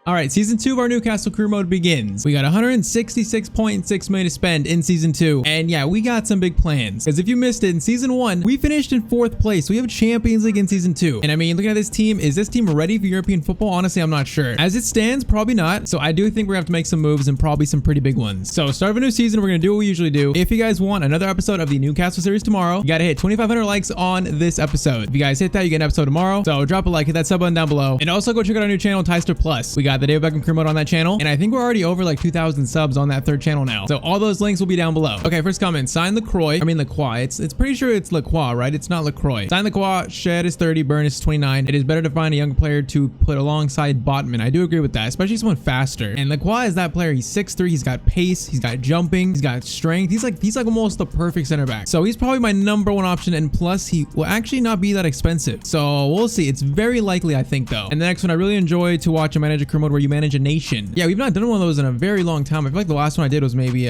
All right, season 2 of our Newcastle career mode begins. We got 166.6 million to spend in season 2. And yeah, we got some big plans. Because if you missed it, in season 1, we finished in 4th place. We have a Champions League in season 2. And I mean, looking at this team, is this team ready for European football? Honestly, I'm not sure. As it stands, probably not. So I do think we're gonna have to make some moves and probably some pretty big ones. So start of a new season, we're gonna do what we usually do. If you guys want another episode of the Newcastle series tomorrow, you gotta hit 2,500 likes on this episode. If you guys hit that, you get an episode tomorrow. So drop a like, hit that sub button down below. And also go check out our new channel, Tyztir Plus. We got the David Beckham career mode on that channel, and I think we're already over like 2,000 subs on that 3rd channel now. So all those links will be down below. Okay, first comment, sign LaCroix. I mean LaCroix. It's pretty sure it's LaCroix, right? It's not LaCroix. Sign LaCroix. Shed is 30. Burn is 29. It is better to find a young player to put alongside Botman. I do agree with that, especially someone faster. And LaCroix is that player. He's 6'3". He's got pace. He's got jumping. He's got strength. He's like almost the perfect center back. So he's probably my #1 option, and plus he will actually not be that expensive. So we'll see. It's very likely, I think, though. And the next one, I really enjoy to watch a manager career mode where you manage a nation. Yeah, we've not done one of those in a very long time. I feel like the last one I did was maybe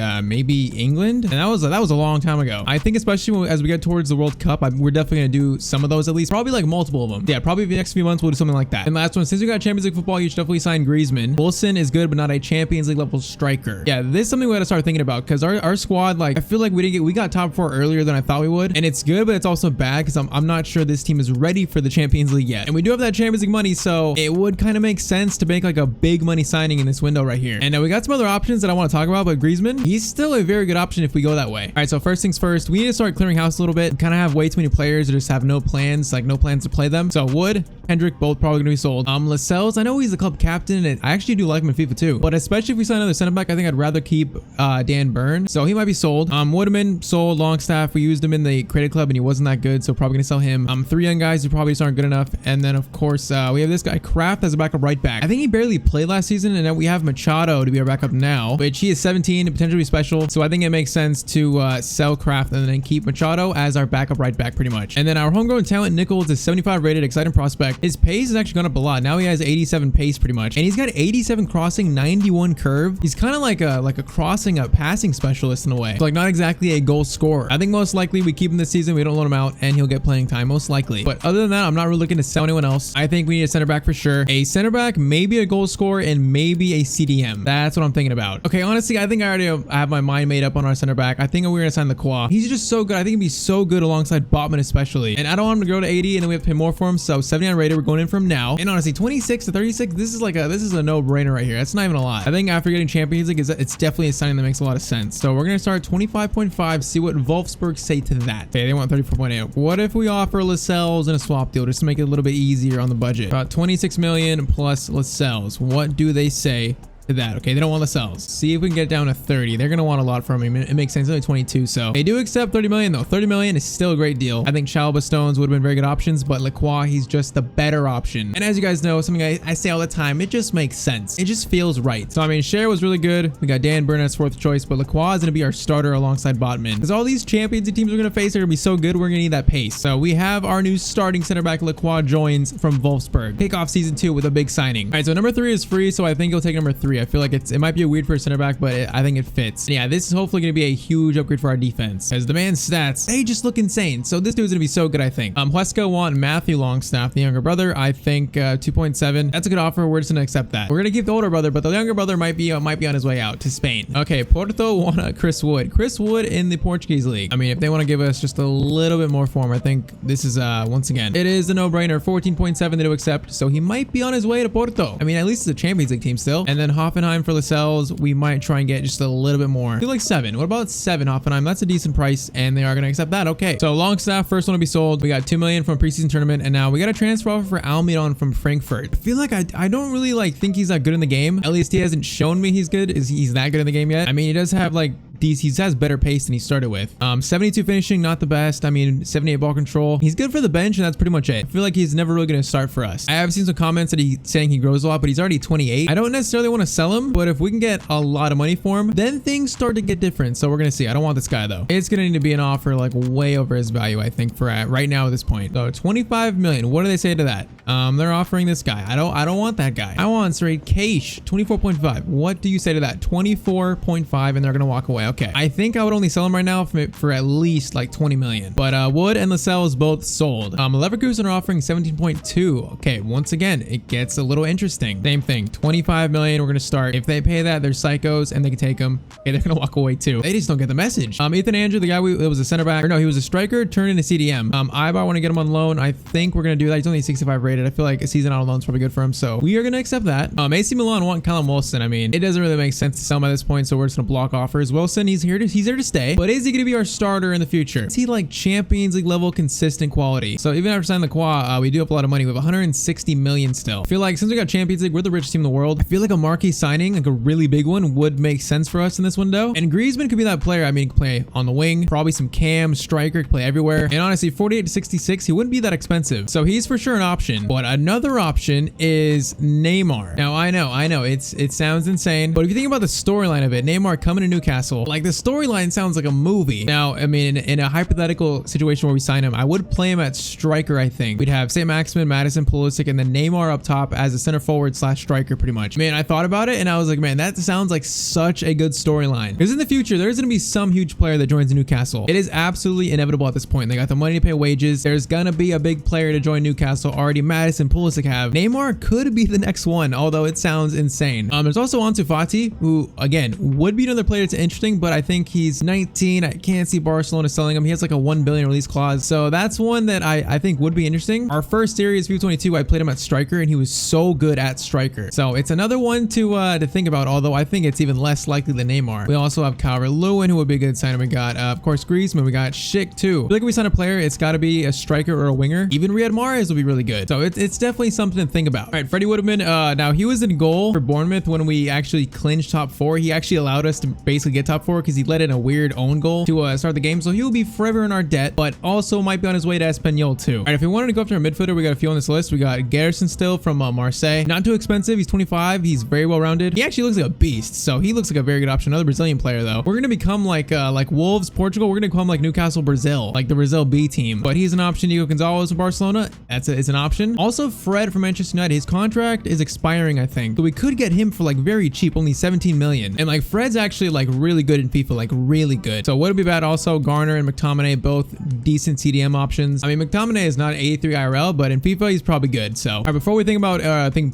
England, and that was a long time ago. I think especially as we get towards the World Cup, we're definitely gonna do some of those, at least probably like multiple of them. Yeah, probably the next few months we'll do something like that. And last one, since we got Champions League football, you should definitely sign Griezmann. Wilson is good, but not a Champions League level striker. Yeah, this is something we gotta start thinking about, because our squad, like, I feel like we got top 4 earlier than I thought we would, and it's good, but it's also bad because I'm not sure this team is ready for the Champions League yet. And we do have that Champions League money, so it would kind of make sense to make like a big money signing in this window right here. And we got some other options that I want to talk about, but Griezmann, he's still a very good option if we go that way. All right, so first things first, we need to start clearing house a little bit. We kind of have way too many players that just have no plans to play them. So Wood, Hendrick, both probably gonna be sold. Lascelles, I know he's the club captain, and I actually do like him in FIFA too, but especially if we sign another center back, I think I'd rather keep Dan Burn, so he might be sold. Woodman sold. Longstaff, we used him in the creative club and he wasn't that good, so probably gonna sell him. 3 young guys who probably just aren't good enough, and then of course we have this guy Kraft as a backup right back. I think he barely played last season, and then we have Machado to be our backup now, which he is 17 and potentially special, so I think it makes sense to sell Kraft and then keep Machado as our backup right back pretty much. And then our homegrown talent Nichols is 75 rated, exciting prospect. His pace has actually gone up a lot. Now he has 87 pace pretty much, and he's got 87 crossing, 91 curve. He's kind of like a crossing, a passing specialist in a way, so like not exactly a goal scorer. I think most likely we keep him this season, we don't loan him out, and he'll get playing time most likely. But other than that, I'm not really looking to sell anyone else. I think we need a center back for sure, a center back, maybe a goal scorer, and maybe a CDM. That's what I'm thinking about. Okay, honestly, I think I already have my mind made up on our center back. I think we're gonna sign LaCroix. He's just so good. I think he'd be so good alongside Botman especially, and I don't want him to go to 80 and then we have to pay more for him. So 79 rated, we're going in from now. And honestly, 26 to 36, this is a no-brainer right here. That's not even a lot. I think after getting Champions League, it's definitely a signing that makes a lot of sense. So we're gonna start 25.5, see what Wolfsburg say to that. Okay, they want 34.8. What if we offer Lascelles in a swap deal just to make it a little bit easier on the budget? About 26 million plus Lascelles. What do they say to that? Okay, they don't want Lascelles. See if we can get down to 30. They're gonna want a lot from him. It makes sense. Only 22, so they do accept 30 million though. 30 million is still a great deal. I think Chalba Stones would have been very good options, but LaCroix, he's just the better option. And as you guys know, something I say all the time, it just makes sense. It just feels right. So I mean, Cher was really good. We got Dan Burn as 4th choice, but LaCroix is gonna be our starter alongside Botman, because all these Champions League teams we're gonna face are gonna be so good. We're gonna need that pace. So we have our new starting center back. LaCroix joins from Wolfsburg. Kick off season 2 with a big signing. All right, so number 3 is free, so I think he'll take number 3. I feel like it might be a weird for a center back, but I think it fits. And yeah, this is hopefully going to be a huge upgrade for our defense, because the man's stats, they just look insane. So this dude's going to be so good, I think. Huesca want Matthew Longstaff, the younger brother. I think 2.7. That's a good offer. We're just going to accept that. We're going to keep the older brother, but the younger brother might be on his way out to Spain. Okay, Porto want Chris Wood. Chris Wood in the Portuguese league. I mean, if they want to give us just a little bit more for him, I think this is once again, it is a no-brainer. 14.7 they do accept, so he might be on his way to Porto. I mean, at least it's a Champions League team still. And then Hoffenheim for Lascelles, we might try and get just a little bit more. I feel like 7. What about 7 Hoffenheim? That's a decent price, and they are going to accept that. Okay, so Longstaff, first one to be sold. We got 2 million from a preseason tournament, and now we got a transfer offer for Almiron from Frankfurt. I feel like I don't really think he's that good in the game. At least he hasn't shown me he's that good in the game yet. I mean, he does have he has better pace than he started with. 72 finishing, not the best. I mean, 78 ball control. He's good for the bench, and that's pretty much it. I feel like he's never really going to start for us. I have seen some comments that he's saying he grows a lot, but he's already 28. I don't necessarily want to sell him, but if we can get a lot of money for him, then things start to get different. So we're going to see. I don't want this guy though. It's going to need to be an offer like way over his value, I think, for right now at this point. So 25 million. What do they say to that? They're offering this guy. I don't want that guy. I want straight cash. 24.5. What do you say to that? 24.5, and they're going to walk away. Okay. I think I would only sell him right now for at least like 20 million. But Wood and Lascelles both sold. Leverkusen are offering 17.2. Okay, once again, it gets a little interesting. Same thing, 25 million. We're gonna start. If they pay that, they're psychos and they can take them. Okay, they're gonna walk away too. They just don't get the message. Ethan Andrew, the guy it was a center back, or no, he was a striker turned into CDM. I want to get him on loan. I think we're gonna do that. He's only 65 rated. I feel like a season out of loan is probably good for him, so we are gonna accept that. AC Milan want Callum Wilson. I mean, it doesn't really make sense to sell him at this point, so we're just gonna block offers. Wilson, he's here to stay, but is he gonna be our starter in the future? Is he like Champions League level consistent quality? So even after signing Lacroix, we do have a lot of money. We have 160 million still. I feel like since we got Champions League, we're the richest team in the world. I feel like a marquee signing, like a really big one, would make sense for us in this window. And Griezmann could be that player. I mean, he could play on the wing, probably some cam, striker, could play everywhere. And honestly, 48 to 66, he wouldn't be that expensive. So he's for sure an option. But another option is Neymar. Now I know it sounds insane, but if you think about the storyline of it, Neymar coming to Newcastle, like the storyline sounds like a movie. Now, I mean, in a hypothetical situation where we sign him, I would play him at striker. I think we'd have St. Maximin, Madison, Pulisic, and then Neymar up top as a center forward / striker, pretty much. Man, I thought about it and I was like, man, that sounds like such a good storyline. Because in the future, there's going to be some huge player that joins Newcastle. It is absolutely inevitable at this point. They got the money to pay wages. There's going to be a big player to join Newcastle. Already Madison, Pulisic have. Neymar could be the next one, although it sounds insane. There's also Ansu Fati, who again would be another player that's interesting, but I think he's 19. I can't see Barcelona selling him. He has like a 1 billion release clause, so that's one that I think would be interesting. Our first series, FIFA 22, I played him at striker, and he was so good at striker. So it's another one to think about, although I think it's even less likely than Neymar. We also have Calvert-Lewin, who would be a good sign. We got, of course, Griezmann. We got Schick too. I feel like if we sign a player, it's got to be a striker or a winger. Even Riyad Mahrez will be really good. So it's definitely something to think about. All right, Freddie Woodman. Now he was in goal for Bournemouth when we actually clinched top 4. He actually allowed us to basically get top 4 because he let in a weird own goal to start the game. So he will be forever in our debt, but also might be on his way to Espanyol too. All right, if we wanted to go after a midfielder, we got a few on this list. We got Garrison still from Marseille. Not too expensive. He's 25. He's very well rounded. He actually looks like a beast. So he looks like a very good option. Another Brazilian player though. We're gonna become like Wolves Portugal. We're gonna become like Newcastle Brazil, like the Brazil B team. But he's an option. Diego Gonzalez from Barcelona. It's an option. Also Fred from Manchester United. His contract is expiring, I think. So we could get him for like very cheap, only 17 million. And like Fred's actually like really good in FIFA, like really good. So wouldn't be bad. Also Garner and McTominay, both decent CDM options. I mean, McTominay is not 83 IRL, but in FIFA he's probably good. So all right, before we think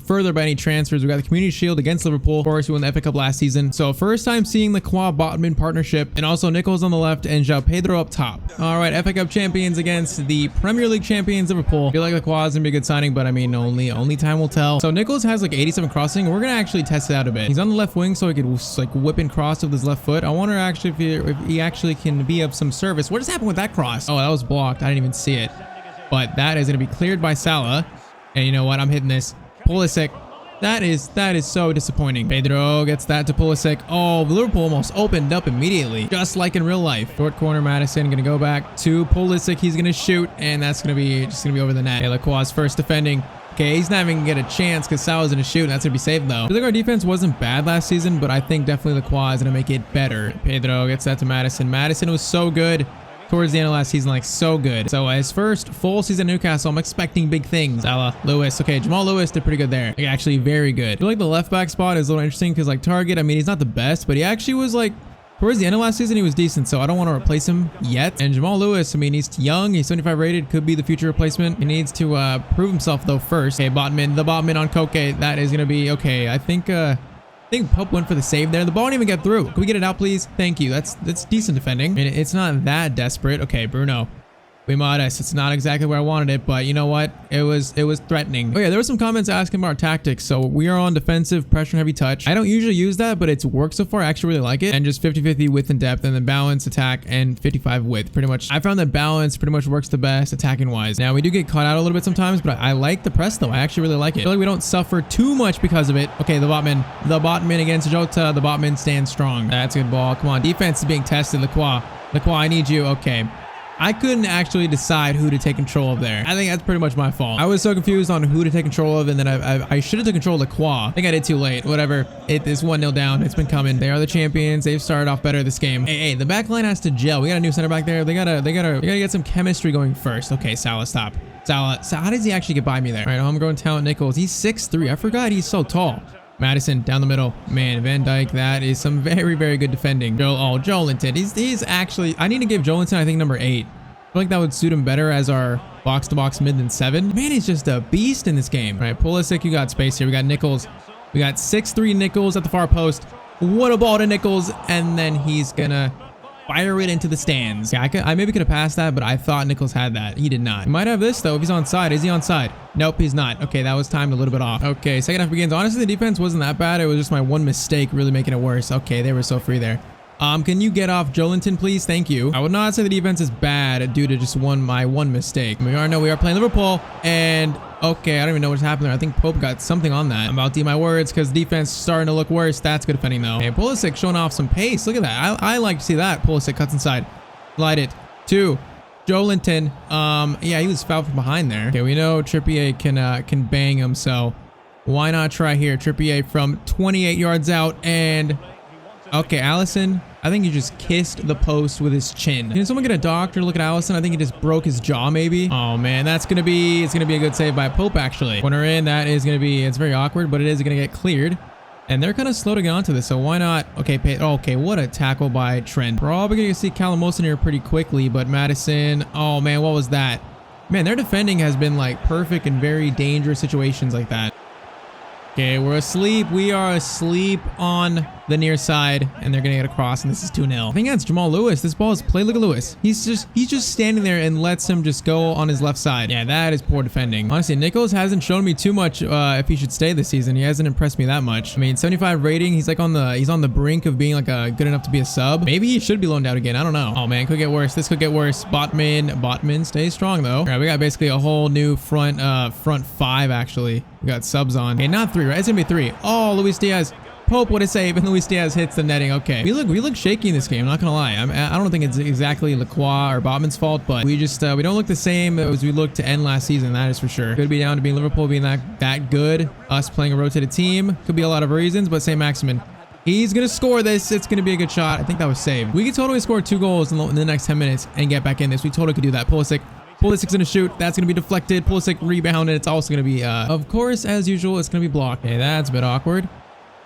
further about any transfers, we got the Community Shield against Liverpool. Of course, we won the FA Cup last season. So first time seeing the Lacroix Botman partnership, and also Nichols on the left and João Pedro up top. All right, FA Cup champions against the Premier League champions Liverpool. I feel like Lacroix is gonna be a good signing, but I mean, only time will tell. So Nichols has like 87 crossing. We're gonna actually test it out a bit. He's on the left wing, so he could like whip and cross with his left foot. I wonder actually if he actually can be of some service. What just happened with that cross? Oh, that was blocked. I didn't even see it. But that is gonna be cleared by Salah. And you know what? I'm hitting this. Pulisic. That is so disappointing. Pedro gets that to Pulisic. Oh, Liverpool almost opened up immediately, just like in real life. Short corner, Madison gonna go back to Pulisic. He's gonna shoot, and that's gonna be over the net. Lacroix first defending. Okay, he's not even gonna get a chance because Salah's gonna shoot, and that's gonna be saved though. I feel like our defense wasn't bad last season, but I think definitely Lacroix is gonna make it better. Pedro gets that to Madison. Madison was so good towards the end of last season, like so good. So his first full season at Newcastle, I'm expecting big things. Salah, Lewis. Okay, Jamal Lewis did pretty good there. Like, actually very good. I feel like the left back spot is a little interesting because like Target, I mean, he's not the best, but he actually was like, towards the end of last season, he was decent, so I don't want to replace him yet. And Jamal Lewis, I mean, he's young. He's 75 rated, could be the future replacement. He needs to prove himself though first. Okay, the Botman on Koke. That is gonna be okay. I think Pope went for the save there. The ball didn't even get through. Can we get it out, please? Thank you. That's decent defending. I mean, it's not that desperate. Okay, Bruno Guimarães. It's not exactly where I wanted it, but you know what? It was threatening. Oh yeah, there were some comments asking about our tactics. So we are on defensive, pressure, and heavy touch. I don't usually use that, but it's worked so far. I actually really like it. And just 50-50 width and depth, and then balance, attack, and 55 width. Pretty much, I found that balance pretty much works the best attacking wise. Now we do get caught out a little bit sometimes, but I like the press though. I actually really like it. I feel like we don't suffer too much because of it. Okay, the Botman against Jota. The Botman stands strong. That's a good ball. Come on, defense is being tested. Lacroix, I need you. Okay. I couldn't actually decide who to take control of there. I think that's pretty much my fault. I was so confused on who to take control of, and then I should have taken control of Lacroix. I think I did too late. Whatever. It is 1-0 down. It's been coming. They are the champions. They've started off better this game. Hey, the back line has to gel. We got a new center back there. They gotta get some chemistry going first. Okay, Salah, stop. Salah, how does he actually get by me there? All right, homegrown talent Nichols. He's 6'3". I forgot he's so tall. Madison down the middle. Man, Van Dijk, that is some very, very good defending. Joelinton. He's actually, I need to give Joelinton, I think, number 8. I feel like that would suit him better as our box-to-box mid than 7. Man, he's just a beast in this game. All right, Pulisic, you got space here. We got Nichols. We got 6'3" Nichols at the far post. What a ball to Nichols, and then he's gonna fire it into the stands. Yeah, I maybe could have passed that, but I thought Nichols had that. He did not. He might have this, though, if he's onside. Is he onside? Nope, he's not. Okay, that was timed a little bit off. Okay, second half begins. Honestly, the defense wasn't that bad. It was just my one mistake really making it worse. Okay, they were so free there. Can you get off Joelinton, please? Thank you. I would not say the defense is bad due to just my one mistake. We are playing Liverpool, and okay, I don't even know what's happening there. I think Pope got something on that. I'm about to eat my words because defense is starting to look worse. That's good defending though. And Pulisic showing off some pace. Look at that. I like to see that. Pulisic cuts inside. Slide it to Joelinton. Yeah, he was fouled from behind there. Okay, we know Trippier can bang him, so why not try here? Trippier from 28 yards out, and okay, Allison, I think he just kissed the post with his chin. Can someone get a doctor to look at Allison? I think he just broke his jaw maybe. Oh man, it's gonna be a good save by Pope actually. Corner in, that is gonna be, it's very awkward, but it is gonna get cleared. And they're kind of slow to get onto this, so why not? Okay, okay, what a tackle by Trent. Probably gonna see Callum Wilson here pretty quickly, but Madison, oh man, what was that? Man, their defending has been like perfect in very dangerous situations like that. Okay, we're asleep. We are asleep on the near side, and they're gonna get across, and this is 2-0. I think that's Jamal Lewis. This ball is played. Look at Lewis. He's just standing there and lets him just go on his left side. Yeah, that is poor defending. Honestly, Nichols hasn't shown me too much if he should stay this season. He hasn't impressed me that much. I mean, 75 rating. He's like on the brink of being like a good enough to be a sub. Maybe he should be loaned out again. I don't know. Oh man, could get worse. This could get worse. Botman stays strong though. All right, we got basically a whole new front 5 actually. We got subs on. Okay, not 3, right? It's gonna be 3. Oh, Luis Diaz. Pope, what a save, and Luis Diaz hits the netting. Okay, we look shaky in this game. I'm not gonna lie. I don't think it's exactly Lacroix or Botman's fault, but we just we don't look the same as we looked to end last season. That is for sure. Could be down to being Liverpool being that good. Us playing a rotated team. Could be a lot of reasons, but St. Maximin. He's gonna score this. It's gonna be a good shot. I think that was saved. We could totally score 2 goals in the next 10 minutes and get back in this. We totally could do that. Pulisic's gonna shoot. That's gonna be deflected. Pulisic rebounded. It's also gonna be, of course, as usual, it's gonna be blocked. Okay, that's a bit awkward.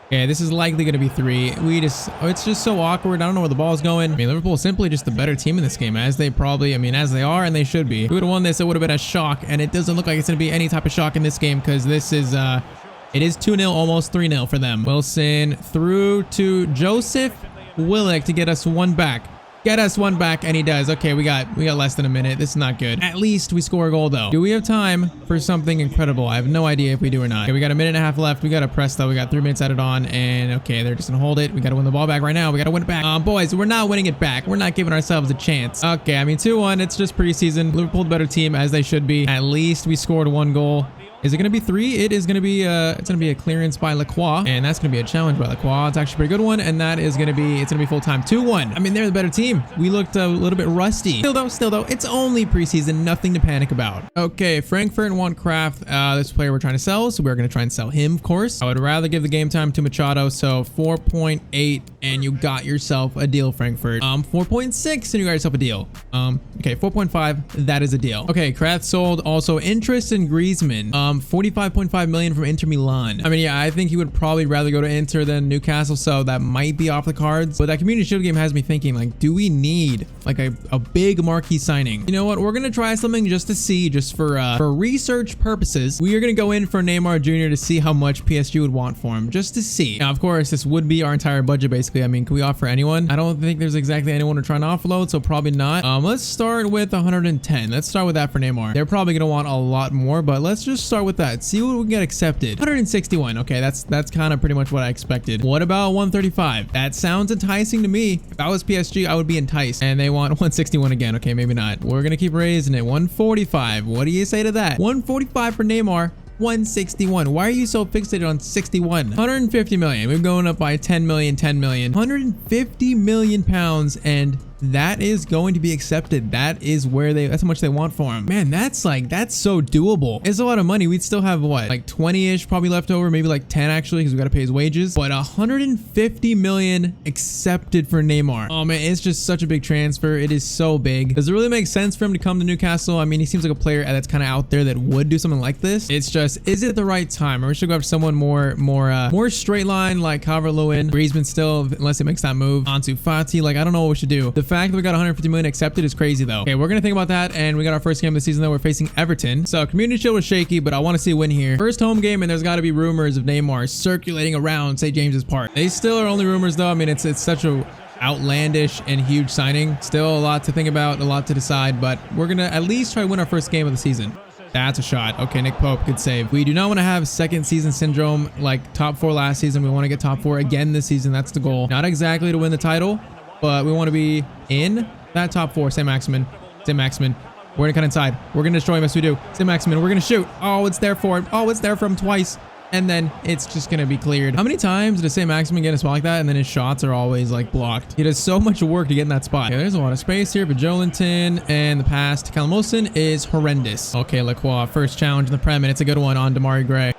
Okay, this is likely gonna be 3. It's just so awkward. I don't know where the ball's going. I mean, Liverpool is simply just the better team in this game, as they are, and they should be. If we would have won this, it would have been a shock, and it doesn't look like it's gonna be any type of shock in this game, because this is, it is 2-0, almost 3-0 for them. Wilson through to Joseph Willock to get us one back. Get us one back, and he does. Okay, we got less than a minute. This is not good. At least we score a goal, though. Do we have time for something incredible? I have no idea if we do or not. Okay, we got a minute and a half left. We got to press, though. We got 3 minutes added on, and okay, they're just going to hold it. We got to win the ball back right now. We got to win it back. Boys, we're not winning it back. We're not giving ourselves a chance. Okay, I mean, 2-1. It's just preseason. Liverpool the better team, as they should be. At least we scored 1 goal. Is it going to be 3? It is going to be it's going to be a clearance by Lacroix, and that's going to be a challenge by Lacroix. It's actually a pretty good one, and that is going to be, it's going to be full time. 2-1. I mean, they're the better team. We looked a little bit rusty. Still though, it's only preseason, nothing to panic about. Okay, Frankfurt want Kraft, this player we're trying to sell, so we're going to try and sell him, of course. I would rather give the game time to Machado, so 4.8, and you got yourself a deal, Frankfurt. 4.6, and you got yourself a deal. Okay, 4.5, that is a deal. Okay, Kraft sold. Also, interest in Griezmann. 45.5 million from Inter Milan. I mean, yeah, I think he would probably rather go to Inter than Newcastle, so that might be off the cards. But that community shield game has me thinking, like, do we need like a big marquee signing? You know what? We're gonna try something just to see, just for research purposes. We are gonna go in for Neymar Jr. to see how much PSG would want for him, just to see. Now, of course, this would be our entire budget, basically. I mean, can we offer anyone? I don't think there's exactly anyone we're trying to offload, so probably not. Let's start with 110. Let's start with that for Neymar. They're probably gonna want a lot more, but let's just start with that. See what we can get accepted. 161. Okay, that's kind of pretty much what I expected. What about 135? That sounds enticing to me. If I was PSG, I would be enticed. And they want 161 again. Okay, maybe not. We're gonna keep raising it. 145. What do you say to that? 145 for Neymar. 161. Why are you so fixated on 61? 150 million. We're going up by 10 million. 150 million pounds, and that is going to be accepted. That is where that's how much they want for him. Man, that's so doable. It's a lot of money. We'd still have what, like 20-ish probably left over, maybe like 10 actually, because we got to pay his wages. But 150 million accepted for Neymar. Oh man, it's just such a big transfer. It is so big. Does it really make sense for him to come to Newcastle? I mean, he seems like a player that's kind of out there that would do something like this. It's just, is it the right time? Or we should go after someone more straight line, like Calvert-Lewin. Griezmann still, unless he makes that move. Ansu Fati, like I don't know what we should do. The fact that we got 150 million accepted is crazy though. Okay, we're gonna think about that, and we got our first game of the season though. We're facing Everton. So Community Shield was shaky, but I want to see a win here. First home game, and there's got to be rumors of Neymar circulating around St. James's Park. They still are only rumors though. I mean, it's such a outlandish and huge signing. Still a lot to think about, a lot to decide, but we're gonna at least try to win our first game of the season. That's a shot. Okay, Nick Pope, good save. We do not want to have second season syndrome like top 4 last season. We want to get top 4 again this season. That's the goal. Not exactly to win the title, but we want to be in that top 4. St. Maximin. St. Maximin. We're gonna cut inside. We're gonna destroy him as we do. St. Maximin, we're gonna shoot. Oh, it's there for him. Oh, it's there for him twice. And then it's just gonna be cleared. How many times does St. Maximin get a spot like that, and then his shots are always like blocked? He does so much work to get in that spot. Okay, there's a lot of space here for Joelinton, and the pass to Callum Wilson is horrendous. Okay, Lacroix, first challenge in the Prem, and it's a good one on Damari Gray.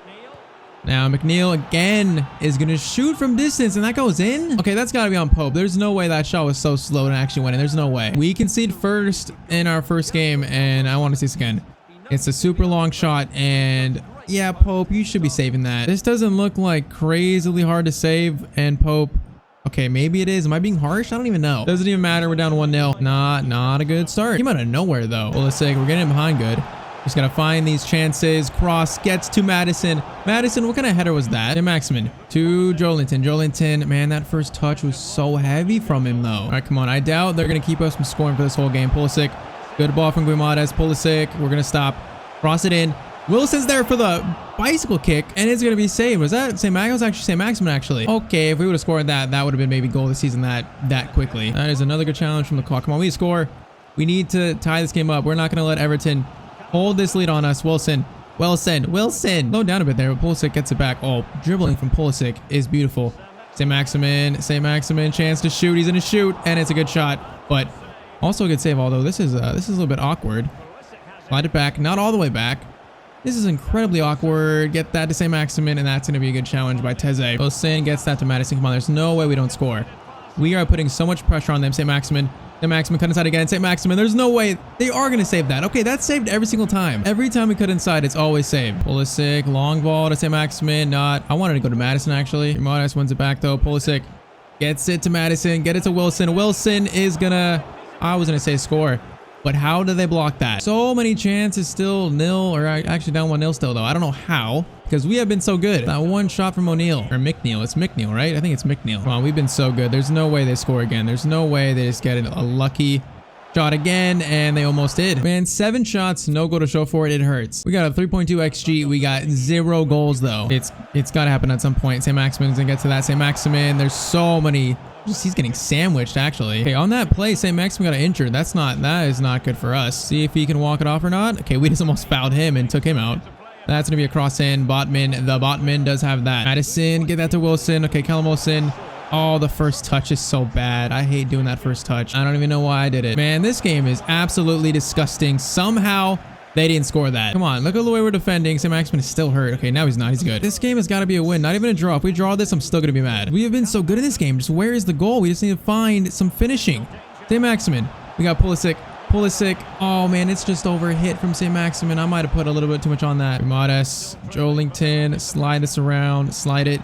Now McNeil again is gonna shoot from distance, and that goes in. Okay, that's gotta be on Pope. There's no way that shot was so slow to actually win it. There's no way. We concede first in our first game, and I want to see this again. It's a super long shot, and yeah, Pope, you should be saving that. This doesn't look like crazily hard to save, and Pope, okay, maybe it is. Am I being harsh? I don't even know. Doesn't even matter. We're down 1-0. Not a good start. Came out of nowhere though. Well, let's say we're getting behind good. Just gotta find these chances. Cross gets to Madison. Madison, what kind of header was that? And Maximin to Joelinton. Joelinton, man, that first touch was so heavy from him though. All right, come on. I doubt they're gonna keep us from scoring for this whole game. Pulisic, good ball from Guimarães. Pulisic, we're gonna stop. Cross it in. Wilson's there for the bicycle kick, and it's gonna be saved. Was that St. Maximin? Was actually St. Maximin actually. Okay, if we would have scored that, that would have been maybe goal of the season that quickly. That is another good challenge from the clock. Come on, we score. We need to tie this game up. We're not gonna let Everton hold this lead on us. Wilson. Slow down a bit there, but Pulisic gets it back. Oh, dribbling from Pulisic is beautiful. St. Maximin, chance to shoot. He's gonna shoot, and it's a good shot, but also a good save. Although this is a little bit awkward. Slide it back, not all the way back. This is incredibly awkward. Get that to St. Maximin, and that's going to be a good challenge by Tyztir. Wilson gets that to Madison. Come on, there's no way we don't score. We are putting so much pressure on them. St. Maximin cut inside again. St. Maximin, there's no way they are going to save that. Okay, that's saved every single time. Every time we cut inside, it's always saved. Pulisic, long ball to St. Maximin. I wanted to go to Madison, actually. Guimarães wins it back, though. Pulisic gets it to Madison. Get it to Wilson. Wilson is going to, I was going to say score. But how do they block that? So many chances, still nil, or actually down 1-0 still though. I don't know how, because we have been so good. That one shot from O'Neal, or McNeil. It's McNeil, right? I think it's McNeil. Come on, we've been so good. There's no way they score again. There's no way they just get a lucky shot again, and they almost did. Man, 7 shots, no goal to show for it. It hurts. We got a 3.2 XG. We got 0 goals though. It's got to happen at some point. St. Maximin's gonna get to that. St. Maximin, there's so many. He's getting sandwiched actually. Okay, on that play, St. Maximin got injured. That is not good for us. See if he can walk it off or not. Okay, we just almost fouled him and took him out. That's gonna be a cross in. Botman, the Botman does have that. Madison, get that to Wilson. Okay, Callum Wilson. Oh, the first touch is so bad. I hate doing that first touch. I don't even know why I did it. Man, this game is absolutely disgusting. Somehow they didn't score that. Come on, look at the way we're defending. St. Maximin is still hurt. Okay, now he's not. He's good. This game has got to be a win, not even a draw. If we draw this, I'm still going to be mad. We have been so good in this game. Just where is the goal? We just need to find some finishing. St. Maximin. We got Pulisic. Oh, man, it's just over a hit from St. Maximin. I might have put a little bit too much on that. Guimarães, Joelinton, slide this around, slide it.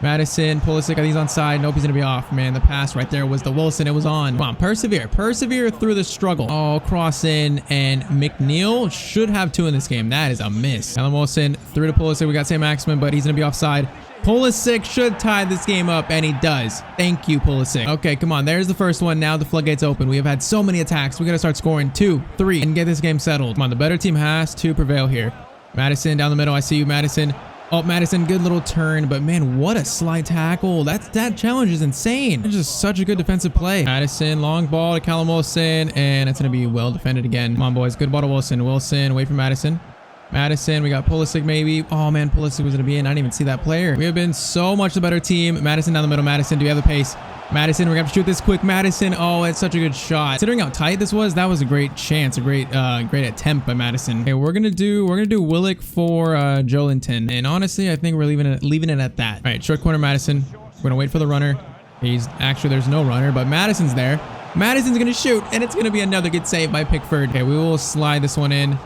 Madison, Pulisic, I think he's on side. Nope, he's gonna be off. Man, the pass right there was the Wilson. It was on. Come on, persevere through the struggle. Oh, cross in, and McNeil should have 2 in this game. That is a miss. Callum Wilson through to Pulisic. We got St. Maximin, but he's gonna be offside. Pulisic should tie this game up, and he does. Thank you, Pulisic. Okay, come on. There's the first one. Now the floodgates open. We have had so many attacks. We gotta start scoring 2, 3, and get this game settled. Come on, the better team has to prevail here. Madison down the middle. I see you, Madison. Oh, Madison, good little turn, but man, what a slide tackle. That challenge is insane. It's just such a good defensive play. Madison, long ball to Callum Wilson, and it's going to be well defended again. Come on, boys. Good ball to Wilson. Wilson, away from Madison. Madison, we got Pulisic maybe. Oh man, Pulisic was gonna be in. I didn't even see that player. We have been so much the better team. Madison down the middle. Madison, do you have the pace? Madison, we're gonna have to shoot this quick. Madison, oh, it's such a good shot. Considering how tight this was, that was a great chance, a great attempt by Madison. Okay, we're gonna do Willick for Joelinton, and honestly, I think we're leaving it at that. All right, short corner, Madison. We're gonna wait for the runner. He's actually, there's no runner, but Madison's there. Madison's gonna shoot, and it's gonna be another good save by Pickford. Okay, we will slide this one in.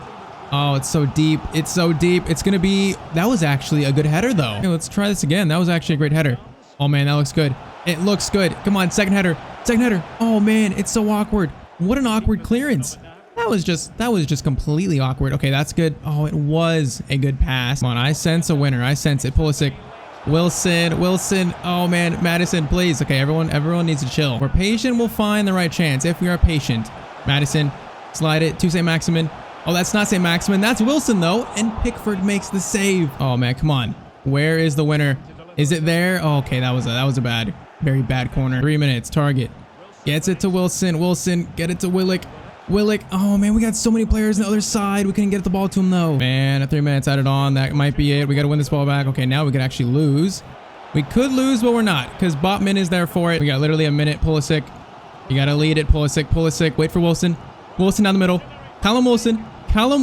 Oh, it's so deep. It's so deep. It's gonna be. That was actually a good header, though. Okay, let's try this again. That was actually a great header. Oh man, that looks good. It looks good. Come on, second header. Second header. Oh man, it's so awkward. What an awkward clearance. That was just completely awkward. Okay, that's good. Oh, it was a good pass. Come on, I sense a winner. I sense it. Pulisic. Wilson. Oh man, Madison, please. Okay, everyone needs to chill. We're patient, we'll find the right chance if we are patient. Madison, slide it to St. Maximin. Oh, that's not St. Maximin. That's Wilson though, and Pickford makes the save. Oh man, come on. Where is the winner? Is it there? Oh, okay, that was a bad, very bad corner. 3 minutes. Target gets it to Wilson. Wilson, get it to Willick. Oh man, we got so many players on the other side. We couldn't get the ball to him though. Man, at 3 minutes added on, that might be it. We got to win this ball back. Okay, now we could actually lose. We could lose, but we're not, because Botman is there for it. We got literally a minute. Pulisic, you got to lead it. Pulisic, wait for Wilson. Wilson down the middle. Callum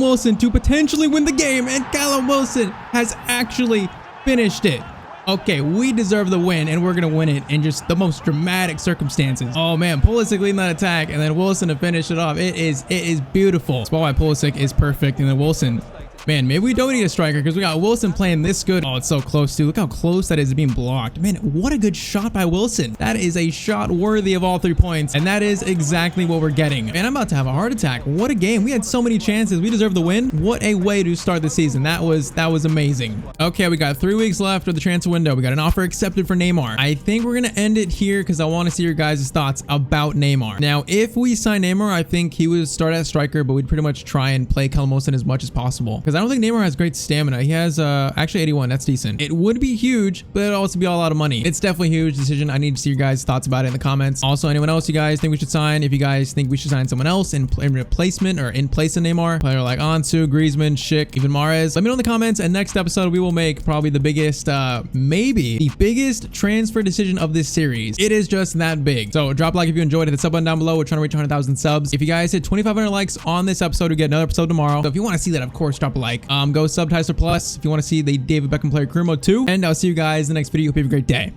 Wilson to potentially win the game, and Callum Wilson has actually finished it. Okay, we deserve the win, and we're going to win it in just the most dramatic circumstances. Oh man, Pulisic leading that attack, and then Wilson to finish it off. It is beautiful. That's why Pulisic is perfect, and then Wilson. Man, maybe we don't need a striker because we got Wilson playing this good. Oh, it's so close too. Look how close that is to being blocked. Man, what a good shot by Wilson. That is a shot worthy of all 3 points. And that is exactly what we're getting. Man, I'm about to have a heart attack. What a game. We had so many chances. We deserve the win. What a way to start the season. That was amazing. Okay, we got 3 weeks left of the transfer window. We got an offer accepted for Neymar. I think we're going to end it here because I want to see your guys' thoughts about Neymar. Now, if we sign Neymar, I think he would start as striker, but we'd pretty much try and play Callum Wilson as much as possible. Because I don't think Neymar has great stamina. He has actually 81. That's decent. It would be huge, but it'd also be a lot of money. It's definitely a huge decision. I need to see your guys' thoughts about it in the comments. Also, anyone else you guys think we should sign? If you guys think we should sign someone else in replacement or in place of Neymar, player like Ansu, Griezmann, Schick, even Mahrez, let me know in the comments. And next episode, we will make probably the biggest, maybe the biggest transfer decision of this series. It is just that big. So drop a like if you enjoyed it. Hit the sub button down below. We're trying to reach 100,000 subs. If you guys hit 2,500 likes on this episode, we get another episode tomorrow. So if you want to see that, of course, drop a like. Go sub Tyztir Plus if you want to see the David Beckham player career mode 2. And I'll see you guys in the next video. Hope you have a great day.